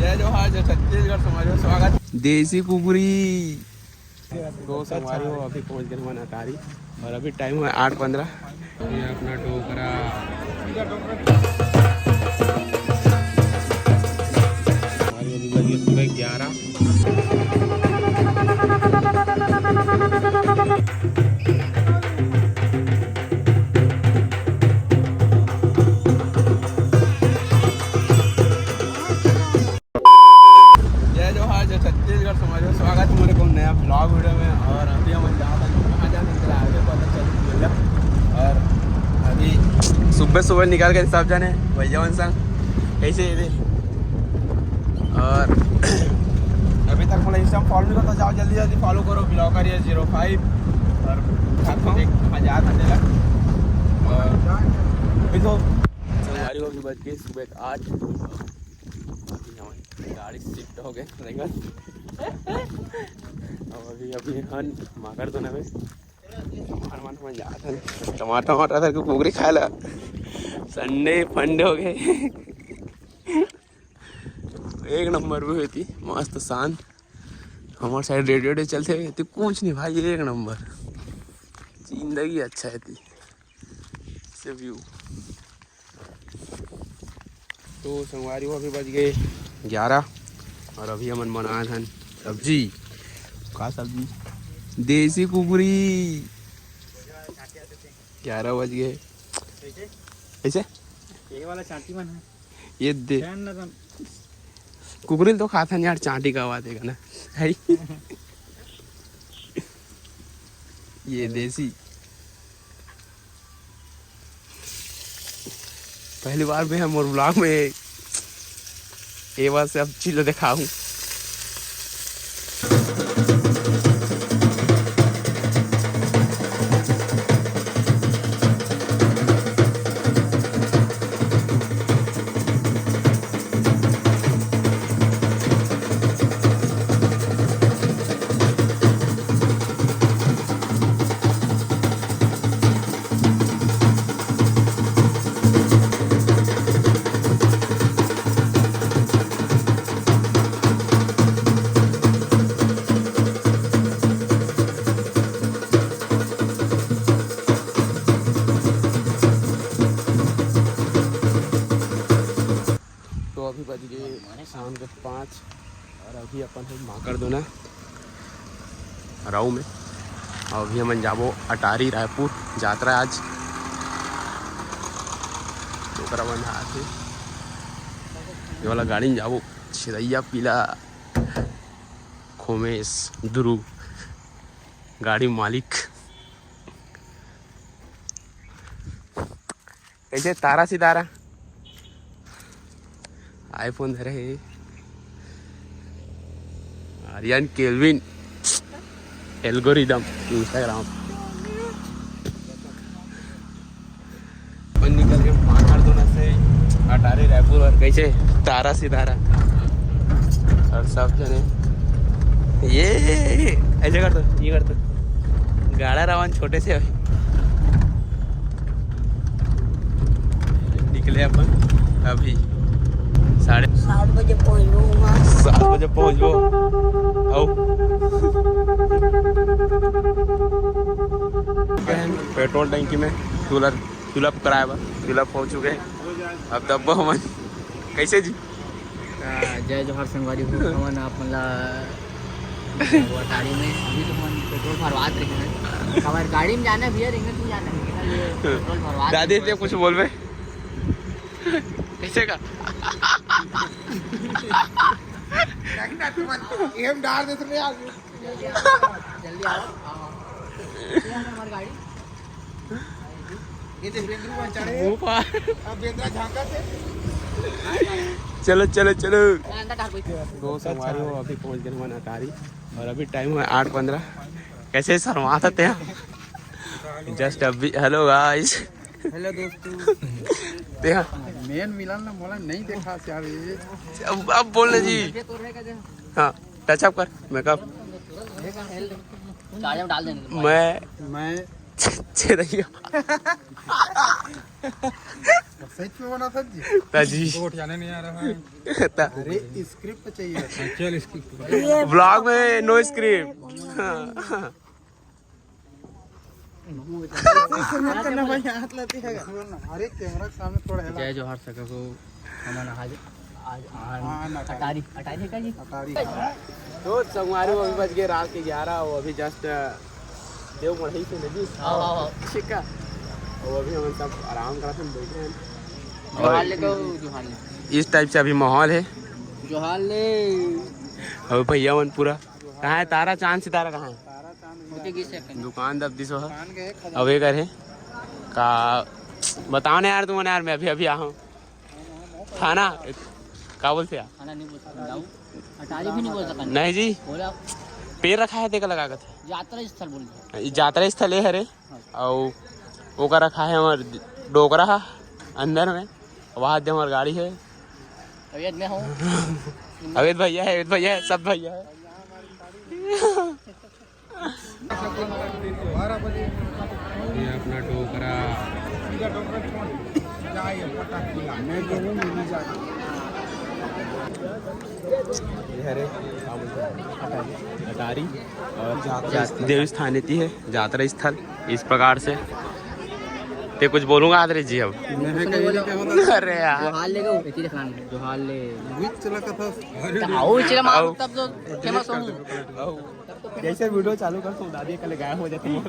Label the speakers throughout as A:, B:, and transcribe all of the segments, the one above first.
A: जय जोहार, जय छत्तीसगढ़। समाज स्वागत देसी कुकरी तो संगवारी हो। अभी पहुंच गए मन अटारी और अभी टाइम है 8:15। ये अपना टोकरा हमारी अभी बज गई सुबह 11। जय जोहार, जय छत्तीसगढ़। समाज में स्वागत है मेरे को नया ब्लॉग वीडियो में। और अभी हम कहाँ जाने आगे पता चल। और अभी सुबह सुबह निकाल कर सब जाने भैया संग कैसे ये और अभी तक मतलब इंस्टा फॉलो नहीं करता, जाओ जल्दी जल्दी फॉलो करो। ब्लॉगर ये 05 और मजाक आने लगा। और अभी तो सवारी होगी बज के सुबह 8। गाड़ी शिफ्ट हो गए और अभी हन माकर तो नवे टमाटर टमाटर को कुकरी खाए ला। संडे फंडे हो गए। एक नंबर भी हुई थी मस्त शांत। हमारे साइड रेडियो चलते हुए थी कुछ नहीं भाई, एक नंबर जिंदगी अच्छा है थी से व्यू। तो संगवारी वो अभी बज गए 11 और अभी हमन बनाए हन सब्जी। का सब्जी? देसी कुकरी। 11 बज गए ऐसे
B: ये वाला चाटी मन है
A: ये दे कुकरी तो खाता यार, चाटी का आवाज देगा ना है। ये देसी पहली बार भी हम और ब्लॉग में ये बात से अब चीज़ दिखाऊं। तो अभी बज गए शाम के 5 और अभी अपन हम माकर दो ना राऊ में। और अभी हम जाबो अटारी रायपुर यात्रा आज टोकरा बंधा थे। ये वाला गाड़ी में जाबो छिरैया पीला खोमेश ध्रुव गाड़ी मालिक। कैसे तारा सितारा आईफोन धरे है। आर्यन केल्विन एल्गोरिदम इंस्टाग्राम अपन निकल के मानहार दोनों से अटारी रायपुर और कैसे तारा सितारा और सब जने ये ऐसे कर दो ये कर दो। गाड़ा रवान छोटे से अभी निकले अपन अभी 7:30 बजे पहुँचूँगा। 7 बजे पहुँचो। आओ पेट्रोल टंकी में फिलअप कराया बा। फिलअप हो चुके हैं अब दब्बो हमन कैसे जी।
B: जय जोहार संगवारी हो। हमन आप मतलब अटारी में अभी तो हम पेट्रोल भरवात रहे हैं। हमारे गाड़ी में जाना भैया रिंगत नहीं जाना है पेट्रोल भरवा।
A: दादी से कुछ बोल बे कैसे का
B: एम डाल दे तुमने यार जल्दी आओ हमारी गाड़ी ये देवेंद्र को चढ़े अब बेंद्रा झांका से
A: चलो चलो चलो। दो संगवारी हो अभी पहुंच गए मन अटारी और अभी टाइम है 8:15। कैसे शर्माते थे जस्ट अभी। हेलो गाइस
B: हेलो दोस्तों।
A: देखा
B: मेन मिलन ना मोला नहीं देखा यार ये
A: अब बोलने जी। हाँ टच अप कर मेकअप
B: डाल देंगे
A: मैं चिरैया
C: सच में बना था जी?
A: ताजी
C: कोट जाने नहीं आ रहा है। अरे स्क्रिप्ट चाहिए। चल स्क्रिप्ट।
A: ब्लॉग में नो स्क्रिप्ट।
C: करना भाई हाथ लाते है। अरे कैमरा के सामने थोड़ा हिला।
B: जय जोहार सका को हमारा आज अटारी अटारी का जी
C: अटारी।
A: तो संगवारी वो अभी बज गए रात के 11। वो अभी जस्ट देव मढ़ई से नदी शिका। और अभी हम सब आराम करते हैं, बैठे हैं।
B: जोहार ले को जोहार ले
A: इस टाइप से अभी माहौल है।
B: जोहार ले
A: अब भैया मन पूरा कहाँ है? तारा चांद सितारा कहाँ है?
B: होते किस सेकंड
A: दुकान दब दिसो है।
C: कान गए
A: अब ये करे का बताओ ना यार तुमने यार, मैं अभी आया हूँ। खाना क्या बोलते यार?
B: खाना नहीं बोल सकता जाऊं अटारी भी नहीं बोल सकता
A: नहीं जी,
B: बोला
A: पेड़ रखा है देखा लगा कर।
B: यात्रा स्थल बोल रहे
A: ई यात्रा स्थल है रे। और वो का रखा है हमार डोकरा अंदर में। वहाँ जो हमारी गाड़ी है।
B: अवैध में हूँ
A: अवैध भैया है, अवैध भैया है, सब भैया है।
C: 12 बजे
A: ये अपना डोकरा
C: जाए पटाखा मैं कहूँ मिली जाती।
A: अटारी और देव स्थान नीति है, यात्रा स्थल इस प्रकार से। ते कुछ बोलूंगा आदरे जी अब। अरे यार
B: जोहार ले को इतनी खान जोहार ले
C: बीच चला का था।
B: आओ चला मारो तब तो फेमस हूँ
A: जैसे वीडियो चालू कर तो दादी कल गायब हो जाती है।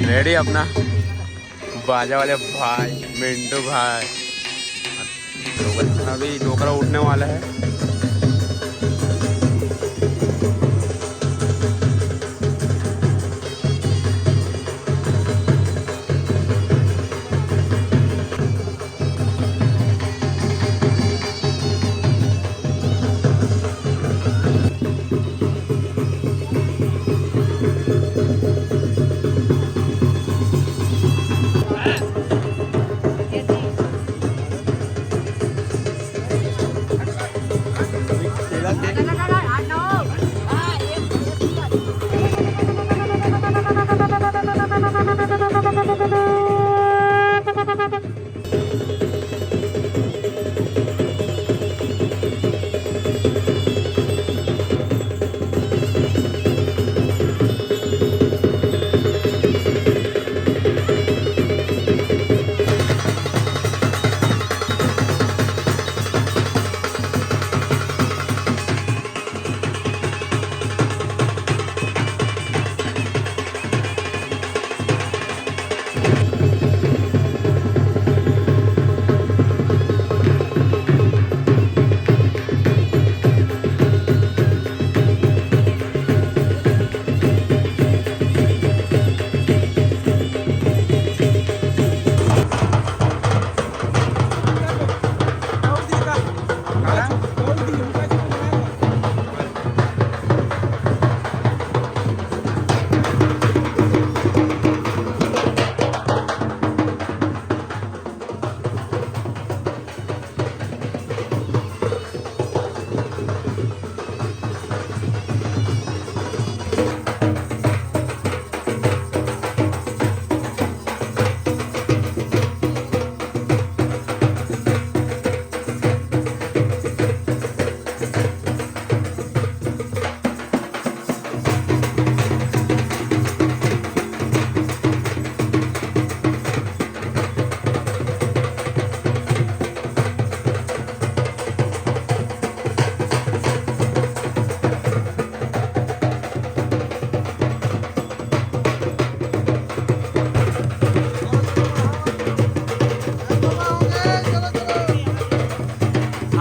A: रेडी अपना बाजा वाले भाई मिंटू भाई। अभी डोकरा उठने वाला है।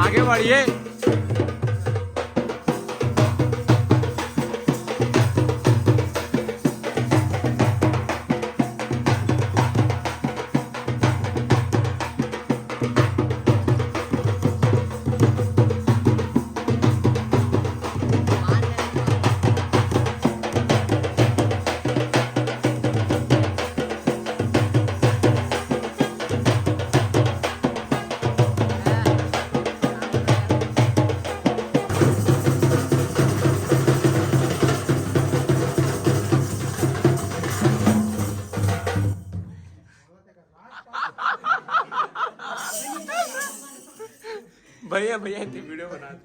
A: आगे बढ़िए। भैया भैया इतनी वीडियो बना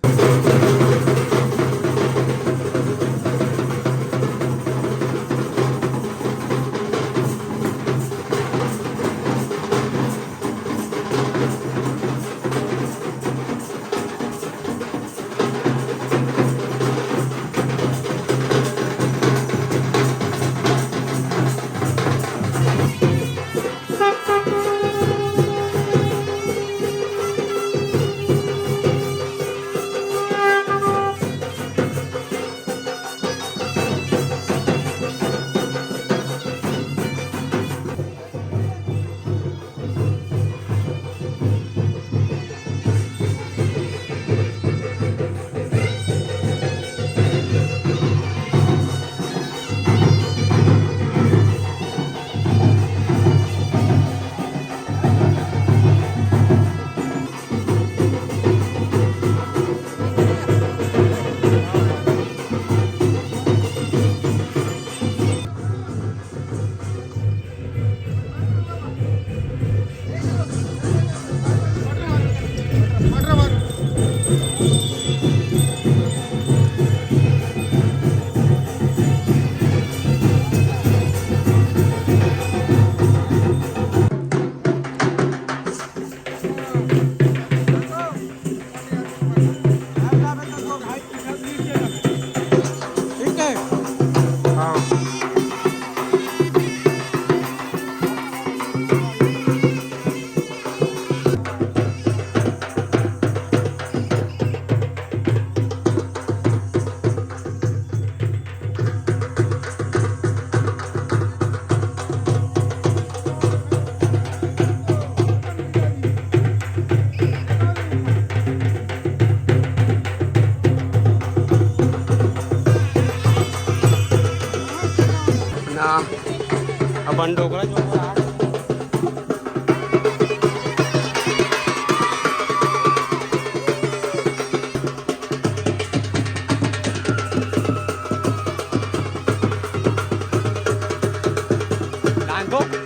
A: अपन डोकरा जो डांगो